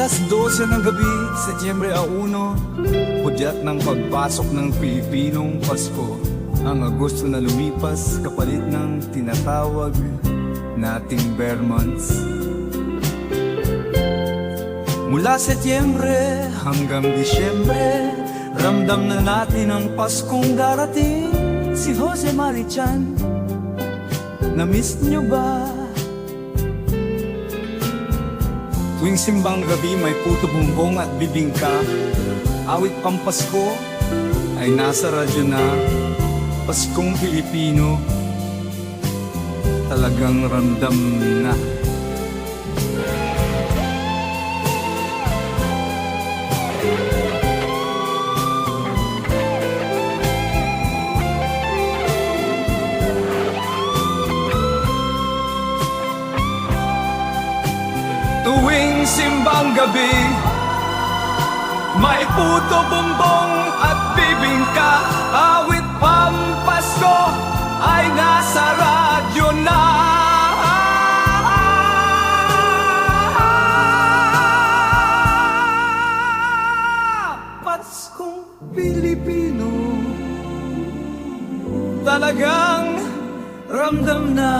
12 ng gabi, Setyembre 1, hudyat ng pagpasok ng Pilipinong Pasko. Ang Agosto na lumipas, kapalit ng tinatawag nating bear months. Mula Setyembre hanggang Disyembre, ramdam na natin ang Paskong darating. Si Jose Marichan, na-miss nyo ba? Tuwing simbang gabi may puto bumbong at bibingka, awit pang Pasko ay nasa radyo na. Paskong Pilipino, talagang ramdam na. Tuwing simbang gabi, may puto bumbong at bibingka, awit pampasko ay nasa radyo na. Paskong Pilipino, talagang ramdam na.